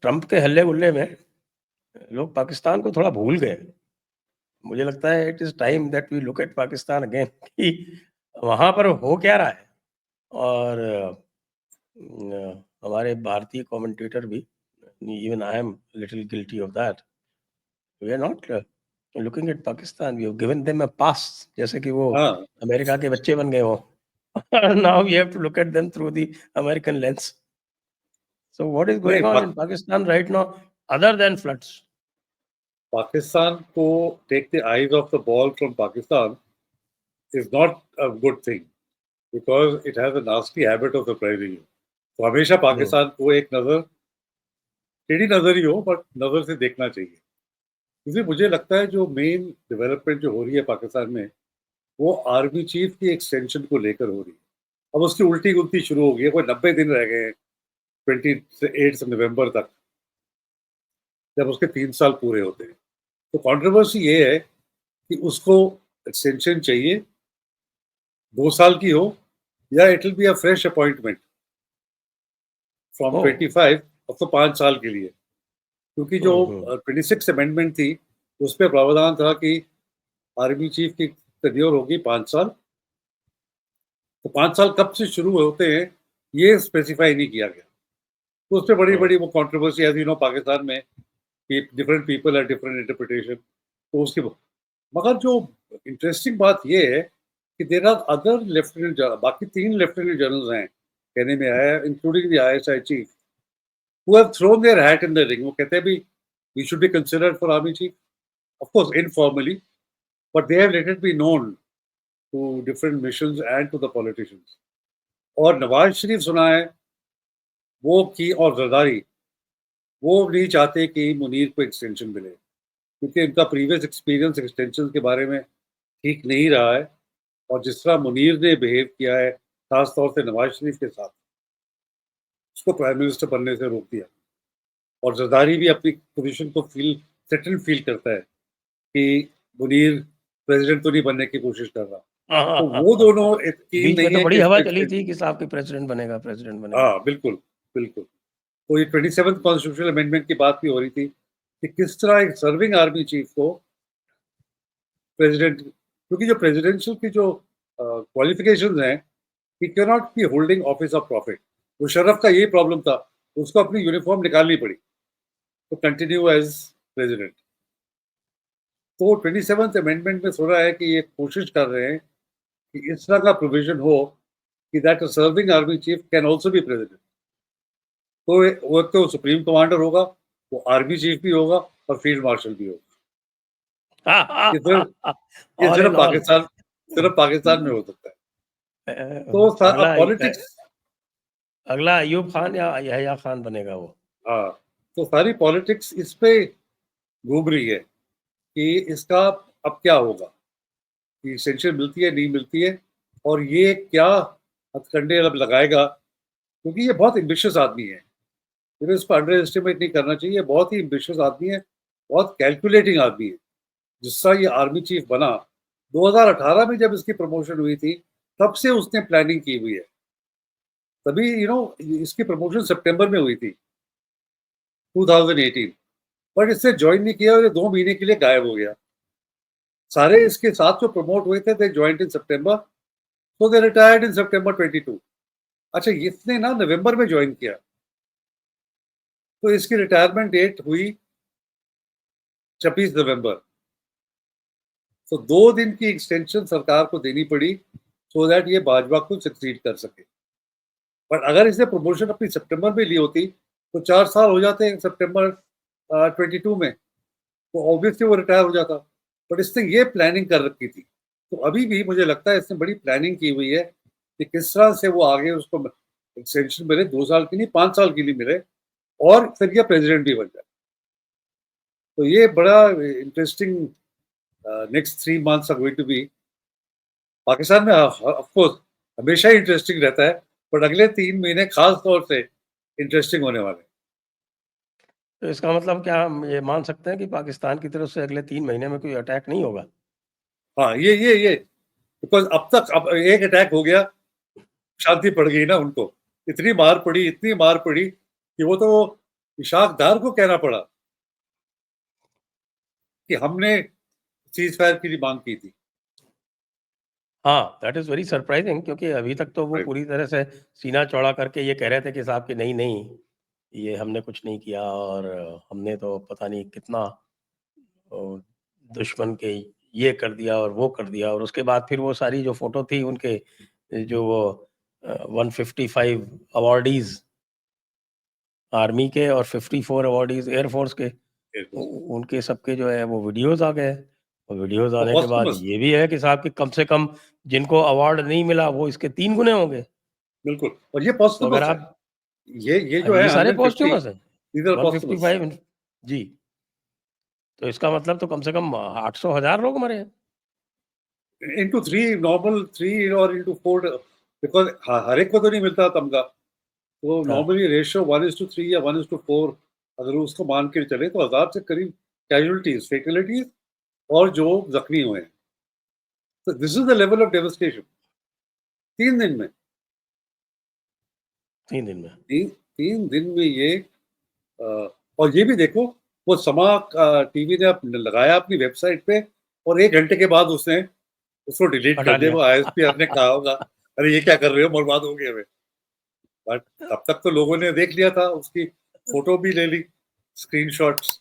Trump के हल्ले-गुल्ले में लोग पाकिस्तान को थोड़ा भूल गए। मुझे लगता है it is time that we look at Pakistan again कि वहाँ पर हो क्या रहा है? और हमारे भारतीय कमेंटेटर भी, even I am little guilty of that, we are not looking at Pakistan, we have given them a pass, जैसे कि वो हाँ अमेरिका के बच्चे बन गए हों। Now we have to look at them through the American lens. So what is नहीं going on in Pakistan right now other than floods? Pakistan को take the eyes off the ball from Pakistan is not a good thing because it has a nasty habit of surprising you. तो हमेशा पाकिस्तान को एक नजर, टेढ़ी नजर ही हो बट नजर से देखना चाहिए, क्योंकि मुझे लगता है जो मेन डेवलपमेंट जो हो रही है पाकिस्तान में वो आर्मी चीफ की एक्सटेंशन को लेकर हो रही है। अब उसकी उल्टी गुल्ती शुरू हो गई है, कोई 90 दिन रह गए हैं 28 नवंबर तक, जब उसके 3 साल पूरे होते हैं। तो कंट्रोवर्सी ये है कि उसको एक्सटेंशन चाहिए, 2 साल की हो, या it will be a fresh appointment from Oh. 25, अब तो 5 साल के लिए। क्योंकि जो 26 अमेंडमेंट थी उस पर प्रावधान था कि आर्मी चीफ की टेन्योर होगी 5 साल। तो 5 साल कब से शुरू होते हैं ये स्पेसिफाई नहीं किया गया। तो उस पर बड़ी बड़ी वो कंट्रोवर्सी है, यू नो, पाकिस्तान में कि डिफरेंट पीपल है डिफरेंट इंटरप्रिटेशन। तो उसकी मगर जो इंटरेस्टिंग बात ये है कि देर आर अदर लेफ्टिनेंट, बाकी 3 लेफ्टिनेंट जनरल्स हैं कहने में आया, including the ISI chief, who have thrown their hat in the ring। वो कहते हैं भी we should be considered for army chief, of course informally, but they have let it be known to different missions and to the politicians। और नवाज शरीफ सुना है वो की, और जरदारी वो नहीं चाहते कि मुनीर को एक्सटेंशन मिले, क्योंकि इनका प्रीवियस एक्सपीरियंस एक्सटेंशन के बारे में ठीक नहीं रहा है। और जिस तरह मुनीर ने बिहेव किया है खासतौर से नवाज शरीफ के साथ, उसको प्राइम मिनिस्टर बनने से रोक दिया। और जरदारी भी अपनी पोजीशन को सेटल फील करता है कि मुनीर प्रेसिडेंट तो नहीं बनने की कोशिश कर रहा। तो वो दोनों टीम बीच में नहीं तो है बड़ी कि हवा इसको चली थी कि साहब की प्रेसिडेंट बनेगा, प्रेसिडेंट बनेगा। हाँ बिल्कुल बिल्कुल। तो ये 27th कॉन्स्टिट्यूशनल अमेंडमेंट की बात भी हो रही थी कि किस तरह एक सर्विंग आर्मी चीफ को प्रेसिडेंट, क्योंकि जो प्रेसिडेंशियल की जो क्वालिफिकेशंस हैं, he can not be holding office of profit. Musharraf का यही प्रॉब्लम था, उसको अपनी यूनिफॉर्म निकालनी पड़ी तो कंटिन्यू एज प्रेसिडेंट। तो 27th अमेंडमेंट में सुना है कि ये कोशिश कर रहे हैं कि इस तरह का प्रोविजन हो कि that a serving army chief can also be president. तो वो तो सुप्रीम कमांडर होगा, वो आर्मी चीफ भी होगा और फील्ड मार्शल भी होगा। ये ऑल इन ऑल सिर्फ पाकिस्तान में हो सकता है। तो अगला पॉलिटिक्स, अगला अयूब खान या यहया खान बनेगा वो। हाँ, तो सारी पॉलिटिक्स इस पे घूम रही है कि इसका अब क्या होगा, कि एक्सटेंशन मिलती है नहीं मिलती है, और ये क्या हथकंडे अब लगाएगा, क्योंकि ये बहुत एम्बिशियस आदमी है। फिर इसको अंडर एस्टिमेट नहीं करना चाहिए, बहुत ही एम्बिशियस आदमी है, बहुत कैलकुलेटिंग आदमी है। जिसका ये आर्मी चीफ बना 2018 में जब इसकी प्रमोशन हुई थी, तब से उसने प्लानिंग की हुई है। तभी इसकी प्रमोशन सितंबर में हुई थी 2018, बट इससे ज्वाइन नहीं किया और ये 2 महीने के लिए गायब हो गया। सारे इसके साथ जो प्रमोट हुए थे दे ज्वाइंट इन सितंबर, तो दे रिटायर्ड इन सितंबर 22। अच्छा, इसने ना नवंबर में ज्वाइन किया, तो इसकी रिटायरमेंट डेट हुई 26 नवंबर। तो 2 दिन की एक्सटेंशन सरकार को देनी पड़ी सो दैट ये बाजवा को सक्सीड कर सके। बट अगर इसने प्रमोशन अपनी सितंबर में ली होती तो 4 साल हो जाते हैं सितंबर 22 में, तो ऑब्वियसली वो रिटायर हो जाता। बट इसने ये प्लानिंग कर रखी थी। तो अभी भी मुझे लगता है इसने बड़ी प्लानिंग की हुई है कि किस तरह से वो आगे उसको एक्सटेंशन मिले, 2 साल की नहीं 5 साल के लिए मिले, और फिर ये प्रेसिडेंट भी बन जाए। तो ये बड़ा interesting next 3 months are going to be. Pakistan में ऑफ कोर्स हमेशा ही इंटरेस्टिंग रहता है, बट अगले 3 महीने खास तौर से इंटरेस्टिंग होने वाले हैं। तो इसका मतलब क्या हम ये मान सकते हैं कि पाकिस्तान की तरफ से अगले 3 महीने में कोई अटैक नहीं होगा? हाँ, ये बिकॉज अब एक अटैक हो गया, शांति पड़ गई ना उनको। इतनी मार पड़ी कि वो तो इशाक डार को कहना पड़ा कि हमने सीज फायर की मांग की थी। हाँ, दैट इज़ वेरी सरप्राइजिंग, क्योंकि अभी तक तो वो पूरी तरह से सीना चौड़ा करके ये कह रहे थे कि साहब कि नहीं, नहीं, ये हमने कुछ नहीं किया और हमने तो पता नहीं कितना दुश्मन के ये कर दिया और वो कर दिया, और उसके बाद फिर वो सारी जो फ़ोटो थी उनके जो वो 155 अवॉर्डीज़ आर्मी के और 54 अवॉर्डीज़ एयर फ़ोर्स के, उनके सबके जो है वो वीडियोज़ आ गए। और वीडियोज़ आने के बाद पॉस्टमस, ये भी है कि साहब कि कम से कम जिनको अवार्ड नहीं मिला वो इसके 3 गुने होंगे। बिल्कुल, और ये तो अगर पॉस्टमस है। आप ये जो है ये सारे 150, पॉस्टह्यूमस हैं, दीज आर पॉस्टमस। 155 जी, तो इसका मतलब तो कम से कम 800 हज़ार लोग मरे हैं। इनटू 3 नॉर्मल 3 और इनटू 4, बिकॉज़ हर एक को तो नहीं मिलता तमगा। तो हाँ, नॉर्मली रेशियो 1:3 या 1:4 अगर उसको मान के चले तो 1000 से करीब कैजुअल्टीज, फैटेलिटीज और जो जख्मी हुए हैं। तो this is the level of devastation 3 दिन में। 3 दिन में। 3 दिन में ये और ये भी देखो, वो समा टीवी ने लगाया अपनी वेबसाइट पे और 1 घंटे के बाद उसने उसको डिलीट हटा कर दिया। दिया। वो आईएसपीआर ने कहा होगा, अरे ये क्या कर रहे हो, बर्बाद हो गए हमें। बट तब तक तो लोगों ने देख लिया था, उसकी फोटो भी ले ली, स्क्रीनशॉट्स।